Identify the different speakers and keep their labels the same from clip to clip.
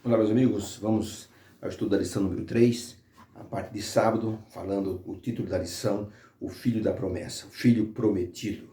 Speaker 1: Olá, meus amigos, vamos ao estudo da lição número 3, a parte de sábado, falando o título da lição, o Filho da Promessa, o Filho Prometido.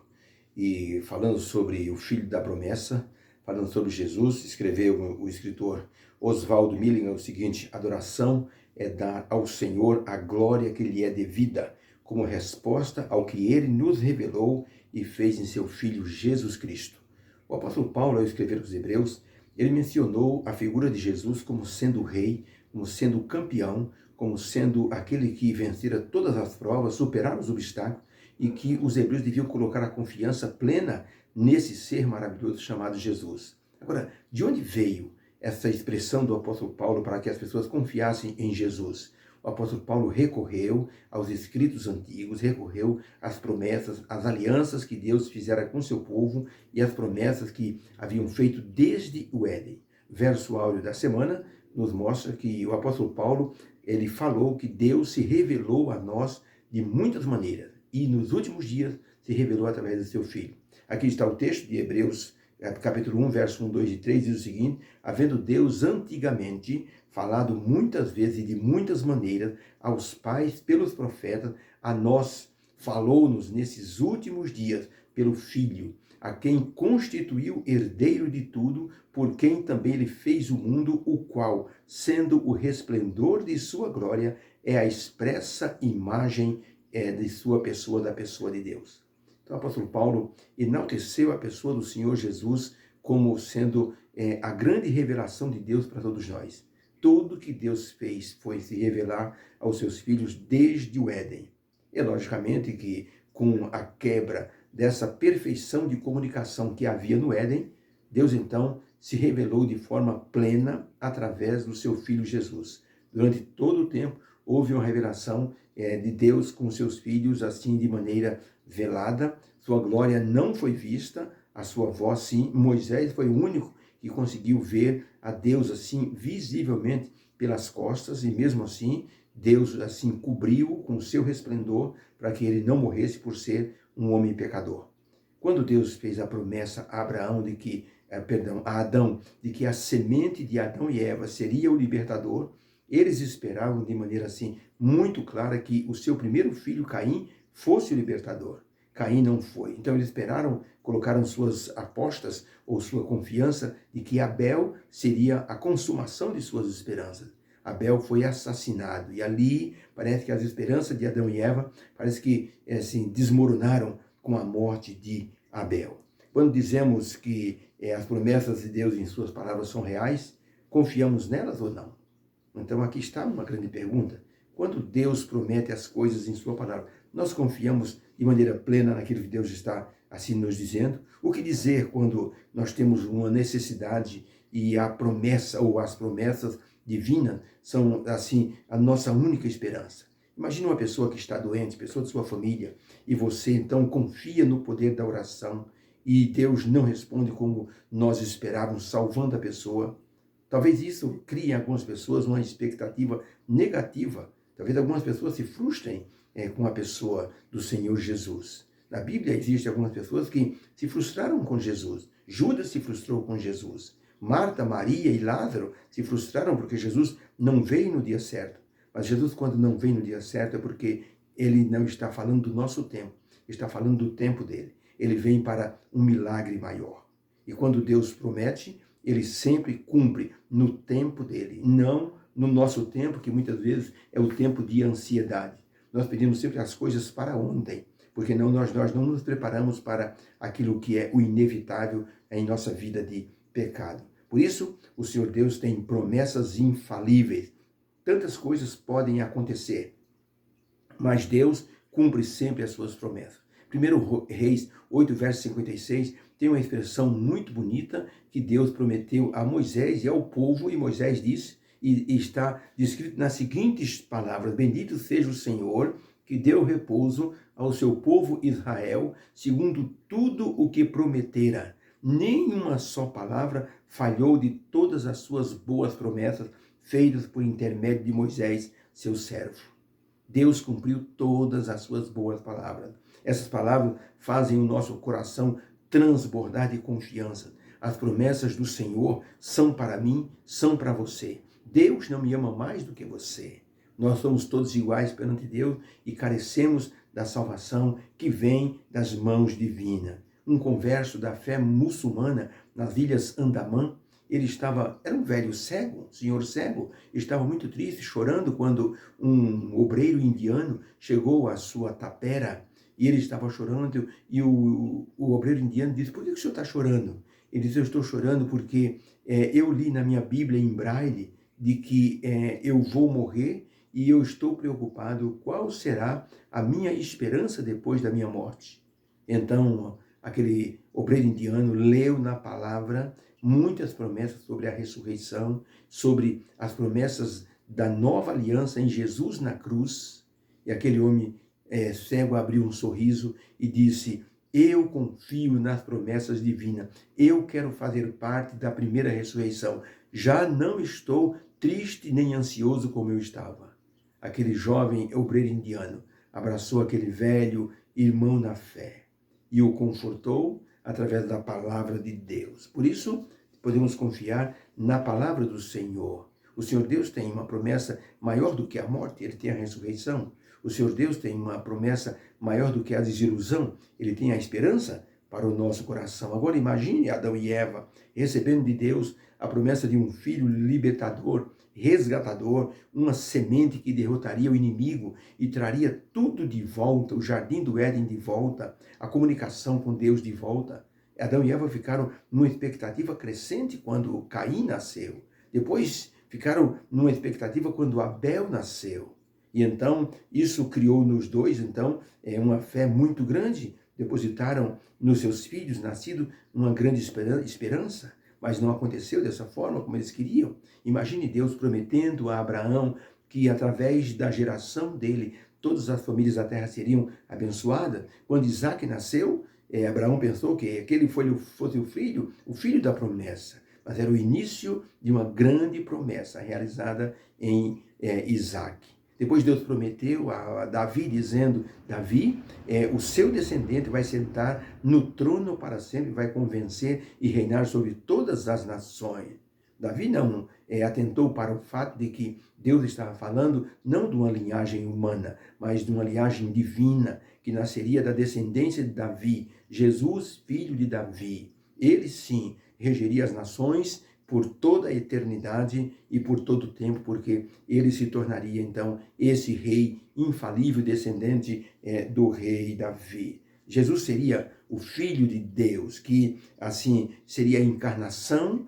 Speaker 1: E falando sobre o Filho da Promessa, falando sobre Jesus, escreveu o escritor Oswald Milligan o seguinte: adoração é dar ao Senhor a glória que lhe é devida, como resposta ao que ele nos revelou e fez em seu Filho Jesus Cristo. O apóstolo Paulo, ao escrever aos Hebreus, ele mencionou a figura de Jesus como sendo o rei, como sendo o campeão, como sendo aquele que vencera todas as provas, superar os obstáculos, e que os hebreus deviam colocar a confiança plena nesse ser maravilhoso chamado Jesus. Agora, de onde veio essa expressão do apóstolo Paulo para que as pessoas confiassem em Jesus? O apóstolo Paulo recorreu aos escritos antigos, recorreu às promessas, às alianças que Deus fizera com seu povo e às promessas que haviam feito desde o Éden. Verso áureo da semana nos mostra que o apóstolo Paulo, ele falou que Deus se revelou a nós de muitas maneiras e nos últimos dias se revelou através de seu Filho. Aqui está o texto de Hebreus, capítulo 1, verso 1, 2 e 3, diz o seguinte: havendo Deus antigamente falado muitas vezes e de muitas maneiras aos pais pelos profetas, a nós falou-nos nesses últimos dias pelo Filho, a quem constituiu herdeiro de tudo, por quem também ele fez o mundo, o qual, sendo o resplendor de sua glória, é a expressa imagem de sua pessoa, da pessoa de Deus. Então o apóstolo Paulo enalteceu a pessoa do Senhor Jesus como sendo a grande revelação de Deus para todos nós. Tudo que Deus fez foi se revelar aos seus filhos desde o Éden. E logicamente que com a quebra dessa perfeição de comunicação que havia no Éden, Deus então se revelou de forma plena através do seu Filho Jesus. Durante todo o tempo houve uma revelação de Deus com seus filhos assim de maneira velada. Sua glória não foi vista, a sua voz sim. Moisés foi o único que conseguiu ver a Deus assim visivelmente pelas costas, e mesmo assim Deus assim cobriu com o seu resplendor para que ele não morresse por ser um homem pecador. Quando Deus fez a promessa a Abraão de que, a Adão, de que a semente de Adão e Eva seria o libertador, eles esperavam de maneira assim muito clara que o seu primeiro filho, Caim, fosse o libertador. Caim não foi. Então eles esperaram, colocaram suas apostas ou sua confiança de que Abel seria a consumação de suas esperanças. Abel foi assassinado e ali parece que as esperanças de Adão e Eva parece que assim desmoronaram com a morte de Abel. Quando dizemos que as promessas de Deus em suas palavras são reais, confiamos nelas ou não? Então aqui está uma grande pergunta. Quando Deus promete as coisas em sua palavra, nós confiamos de maneira plena naquilo que Deus está assim nos dizendo? O que dizer quando nós temos uma necessidade e a promessa ou as promessas divinas são assim a nossa única esperança? Imagine uma pessoa que está doente, pessoa de sua família, e você então confia no poder da oração e Deus não responde como nós esperávamos, salvando a pessoa. Talvez isso crie em algumas pessoas uma expectativa negativa. Talvez algumas pessoas se frustrem com a pessoa do Senhor Jesus. Na Bíblia existem algumas pessoas que se frustraram com Jesus. Judas se frustrou com Jesus. Marta, Maria e Lázaro se frustraram porque Jesus não veio no dia certo. Mas Jesus, quando não vem no dia certo, é porque ele não está falando do nosso tempo. Está falando do tempo dele. Ele vem para um milagre maior. E quando Deus promete, ele sempre cumpre no tempo dele, não no nosso tempo, que muitas vezes é o tempo de ansiedade. Nós pedimos sempre as coisas para ontem, porque nós não nos preparamos para aquilo que é o inevitável em nossa vida de pecado. Por isso, o Senhor Deus tem promessas infalíveis. Tantas coisas podem acontecer, mas Deus cumpre sempre as suas promessas. 1 Reis 8, verso 56, tem uma expressão muito bonita que Deus prometeu a Moisés e ao povo, e Moisés disse, e está descrito nas seguintes palavras: bendito seja o Senhor, que deu repouso ao seu povo Israel, segundo tudo o que prometera. Nenhuma só palavra falhou de todas as suas boas promessas feitas por intermédio de Moisés, seu servo. Deus cumpriu todas as suas boas palavras. Essas palavras fazem o nosso coração transbordar de confiança, as promessas do Senhor são para mim, são para você. Deus não me ama mais do que você. Nós somos todos iguais perante Deus e carecemos da salvação que vem das mãos divinas. Um converso da fé muçulmana nas ilhas Andamã, era um velho cego, senhor cego, estava muito triste, chorando quando um obreiro indiano chegou à sua tapera e ele estava chorando e o obreiro indiano disse: por que o senhor está chorando? Ele disse: eu estou chorando porque eu li na minha Bíblia em braille de que eu vou morrer e eu estou preocupado qual será a minha esperança depois da minha morte. Então, aquele obreiro indiano leu na palavra muitas promessas sobre a ressurreição, sobre as promessas da nova aliança em Jesus na cruz. E aquele homem cego abriu um sorriso e disse: eu confio nas promessas divinas, eu quero fazer parte da primeira ressurreição, já não estou triste nem ansioso como eu estava. Aquele jovem obreiro indiano abraçou aquele velho irmão na fé e o confortou através da palavra de Deus. Por isso, podemos confiar na palavra do Senhor. O Senhor Deus tem uma promessa maior do que a morte, ele tem a ressurreição. O Senhor Deus tem uma promessa maior do que a desilusão, ele tem a esperança para o nosso coração. Agora imagine Adão e Eva recebendo de Deus a promessa de um filho libertador, resgatador, uma semente que derrotaria o inimigo e traria tudo de volta, o jardim do Éden de volta, a comunicação com Deus de volta. Adão e Eva ficaram numa expectativa crescente quando Caim nasceu. Depois ficaram numa expectativa quando Abel nasceu. E então isso criou nos dois uma fé muito grande. Depositaram nos seus filhos nascidos uma grande esperança. Mas não aconteceu dessa forma como eles queriam. Imagine Deus prometendo a Abraão que através da geração dele, todas as famílias da terra seriam abençoadas. Quando Isaac nasceu, Abraão pensou que aquele fosse o filho da promessa. Mas era o início de uma grande promessa realizada em Isaac. Depois Deus prometeu a Davi, dizendo: Davi, o seu descendente vai sentar no trono para sempre, vai convencer e reinar sobre todas as nações. Davi não atentou para o fato de que Deus estava falando não de uma linhagem humana, mas de uma linhagem divina, que nasceria da descendência de Davi, Jesus, filho de Davi. Ele sim regeria as nações por toda a eternidade e por todo o tempo, porque ele se tornaria, então, esse rei infalível, descendente do rei Davi. Jesus seria o Filho de Deus, que, assim, seria a encarnação,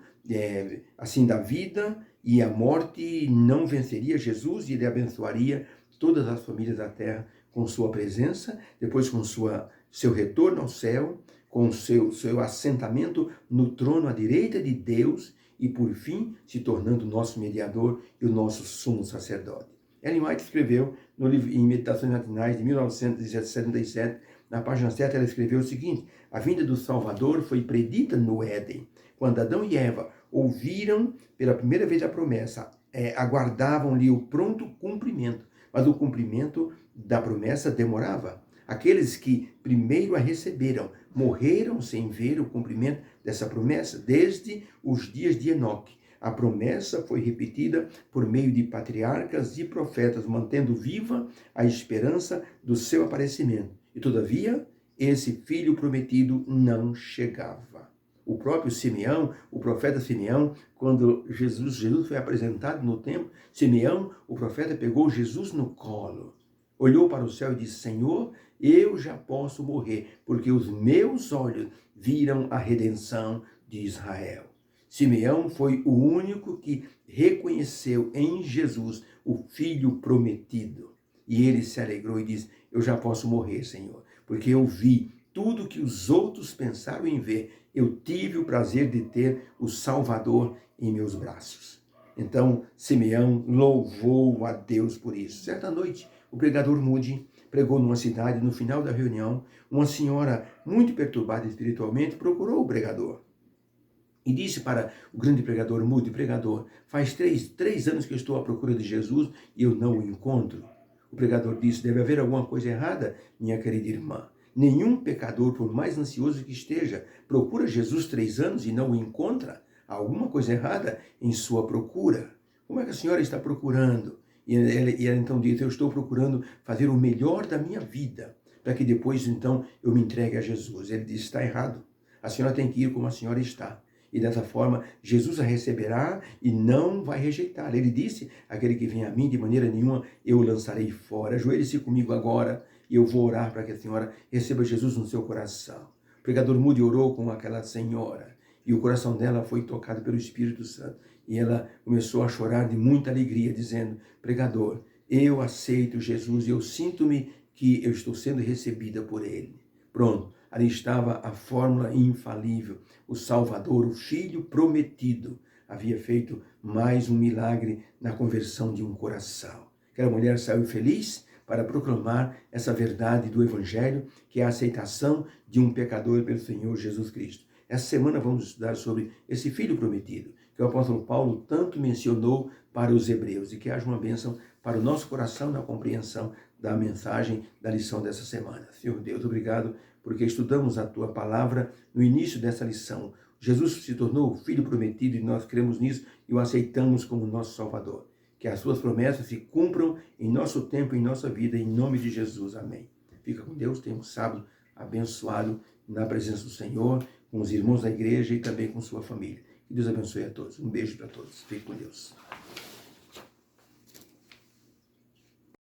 Speaker 1: assim, da vida, e a morte não venceria Jesus, e ele abençoaria todas as famílias da terra com sua presença, depois com seu retorno ao céu, com seu assentamento no trono à direita de Deus, e por fim se tornando o nosso mediador e o nosso sumo sacerdote. Ellen White escreveu no livro Em Meditações Matinais de 1977, na página 7, ela escreveu o seguinte: a vinda do Salvador foi predita no Éden. Quando Adão e Eva ouviram pela primeira vez a promessa, aguardavam-lhe o pronto cumprimento, mas o cumprimento da promessa demorava. Aqueles que primeiro a receberam morreram sem ver o cumprimento dessa promessa, desde os dias de Enoque. A promessa foi repetida por meio de patriarcas e profetas, mantendo viva a esperança do seu aparecimento. E todavia, esse filho prometido não chegava. O próprio Simeão, o profeta Simeão, quando Jesus foi apresentado no templo, Simeão, o profeta, pegou Jesus no colo, olhou para o céu e disse: Senhor, eu já posso morrer, porque os meus olhos viram a redenção de Israel. Simeão foi o único que reconheceu em Jesus o Filho prometido. E ele se alegrou e disse: eu já posso morrer, Senhor, porque eu vi tudo que os outros pensaram em ver. Eu tive o prazer de ter o Salvador em meus braços. Então, Simeão louvou a Deus por isso. Certa noite, o pregador Moody pregou numa cidade. No final da reunião, uma senhora muito perturbada espiritualmente procurou o pregador e disse para o grande pregador Moody: pregador, faz três anos que eu estou à procura de Jesus e eu não o encontro. O pregador disse: deve haver alguma coisa errada, minha querida irmã. Nenhum pecador, por mais ansioso que esteja, procura Jesus 3 anos e não o encontra. Há alguma coisa errada em sua procura. Como é que a senhora está procurando? E ela então diz, eu estou procurando fazer o melhor da minha vida, para que depois então eu me entregue a Jesus. Ele diz, está errado. A senhora tem que ir como a senhora está. E dessa forma, Jesus a receberá e não vai rejeitar. Ele disse, aquele que vem a mim, de maneira nenhuma eu o lançarei fora. Ajoelhe-se comigo agora e eu vou orar para que a senhora receba Jesus no seu coração. O pregador Moody orou com aquela senhora e o coração dela foi tocado pelo Espírito Santo. E ela começou a chorar de muita alegria, dizendo, pregador, eu aceito Jesus e eu sinto-me que eu estou sendo recebida por ele. Pronto, ali estava a fórmula infalível. O Salvador, o Filho prometido, havia feito mais um milagre na conversão de um coração. Aquela mulher saiu feliz para proclamar essa verdade do Evangelho, que é a aceitação de um pecador pelo Senhor Jesus Cristo. Essa semana vamos estudar sobre esse Filho prometido, que o apóstolo Paulo tanto mencionou para os hebreus, e que haja uma bênção para o nosso coração na compreensão da mensagem da lição dessa semana. Senhor Deus, obrigado porque estudamos a Tua palavra no início dessa lição. Jesus se tornou o Filho prometido e nós cremos nisso e o aceitamos como nosso Salvador. Que as Suas promessas se cumpram em nosso tempo, em nossa vida, em nome de Jesus. Amém. Fica com Deus, tenha um sábado abençoado na presença do Senhor, com os irmãos da igreja e também com sua família. Que Deus abençoe a todos. Um beijo para todos. Fique com Deus.